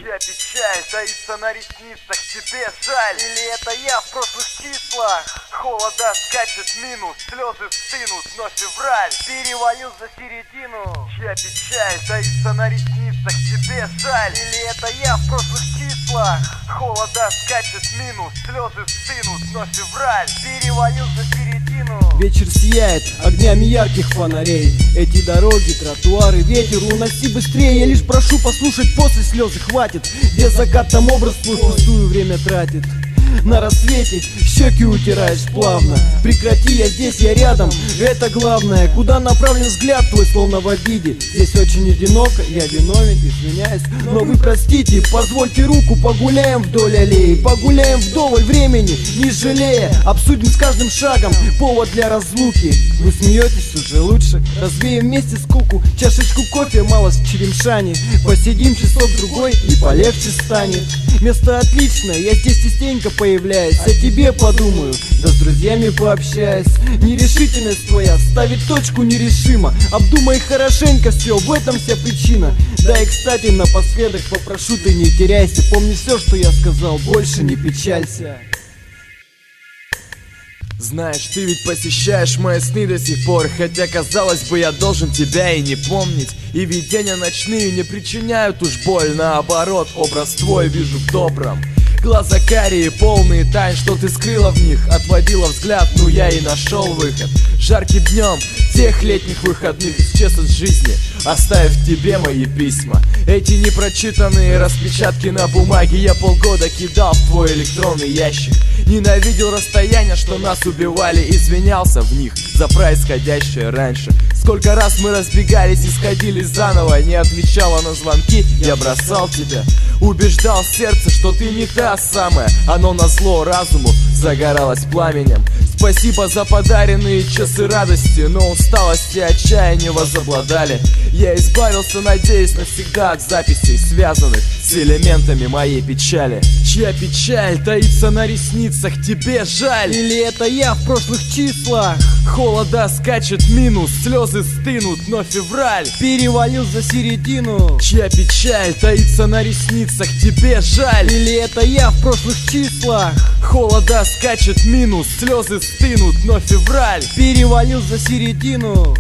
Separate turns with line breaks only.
Чья печаль таится на ресницах, тебе жаль? Или это я в прошлых числах? Холода скачет минус, слезы стынут, но февраль перевалил за середину. Чья печаль таится на ресницах, тебе жаль? Или это я в прошлых числах? Холода скачет минус, слезы стынут, но февраль перевалил за середину.
Вечер сияет огнями ярких фонарей. Эти дороги, тротуары, ветер, уноси быстрее. Я лишь прошу послушать, после слезы хватит. Где закат, там образ твой пустую время тратит. На рассвете щеки утираешь плавно. Прекрати, я здесь, я рядом, это главное. Куда направлен взгляд твой, словно в обиде. Здесь очень одиноко, я виновен, извиняюсь, но вы простите. Позвольте руку, погуляем вдоль аллеи. Погуляем вдоволь времени, не жалея. Обсудим с каждым шагом повод для разлуки. Вы смеетесь, уже лучше. Развеем вместе скуку, чашечку кофе, мало с черемшани. Посидим часок-другой и полегче станет. Место отличное, я здесь частенько появляюсь. О тебе подумаю, да с друзьями пообщаюсь. Нерешительность твоя ставит точку нерешимо. Обдумай хорошенько все, в этом вся причина. Да и кстати, напоследок попрошу, ты не теряйся. Помни все, что я сказал, больше не печалься.
Знаешь, ты ведь посещаешь мои сны до сих пор. Хотя, казалось бы, я должен тебя и не помнить. И видения ночные не причиняют уж боль. Наоборот, образ твой вижу в добром. Глаза карие, полные тайн, что ты скрыла в них. Отводила взгляд, ну я и нашел выход. Жарким днем тех летних выходных исчез из жизни, оставив тебе мои письма. Эти непрочитанные распечатки на бумаге я полгода кидал в твой электронный ящик. Ненавидел расстояния, что нас убивали, извинялся в них за происходящее раньше. Сколько раз мы разбегались и сходились заново. Не отвечала на звонки, я бросал тебя. Убеждал сердце, что ты не та самая. Оно назло разуму загоралось пламенем. Спасибо за подаренные часы радости, но усталость и отчаяние возобладали. Я избавился, надеюсь, навсегда от записей, связанных с элементами моей печали. Чья печаль таится на ресницах, тебе жаль?
Или это я в прошлых числах?
Холода скачет минус, слезы стынут, но февраль
перевалил за середину.
Чья печаль таится на ресницах, тебе жаль?
Или это я в прошлых числах?
Холода скачет минус, слезы стынут, но февраль
перевалил за середину.